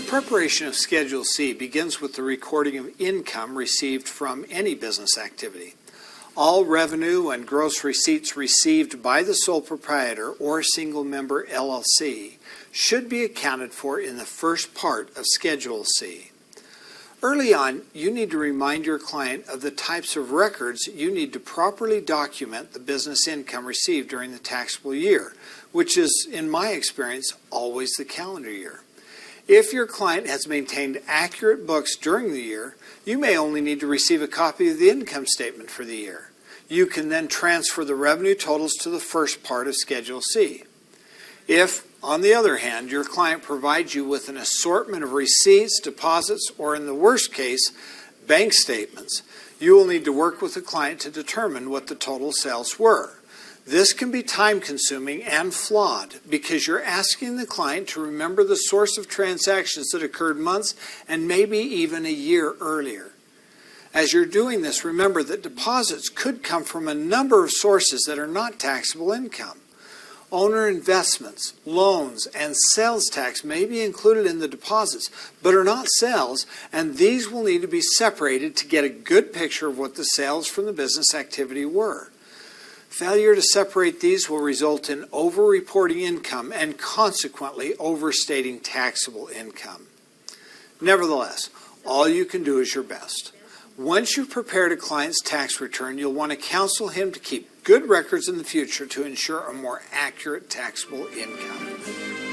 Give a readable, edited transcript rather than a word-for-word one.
preparation of Schedule C begins with the recording of income received from any business activity. All revenue and gross receipts received by the sole proprietor or single member LLC should be accounted for in the first part of Schedule C. Early on, you need to remind your client of the types of records you need to properly document the business income received during the taxable year, which is, in my experience, always the calendar year. If your client has maintained accurate books during the year, you may only need to receive a copy of the income statement for the year. You can then transfer the revenue totals to the first part of Schedule C. If, on the other hand, your client provides you with an assortment of receipts, deposits, or in the worst case, bank statements, you will need to work with the client to determine what the total sales were. This can be time-consuming and flawed because you're asking the client to remember the source of transactions that occurred months and maybe even a year earlier. As you're doing this, remember that deposits could come from a number of sources that are not taxable income. Owner investments, loans, and sales tax may be included in the deposits, but are not sales, and these will need to be separated to get a good picture of what the sales from the business activity were. Failure to separate these will result in over-reporting income and consequently overstating taxable income. Nevertheless, all you can do is your best. Once you've prepared a client's tax return, you'll want to counsel him to keep good records in the future to ensure a more accurate taxable income.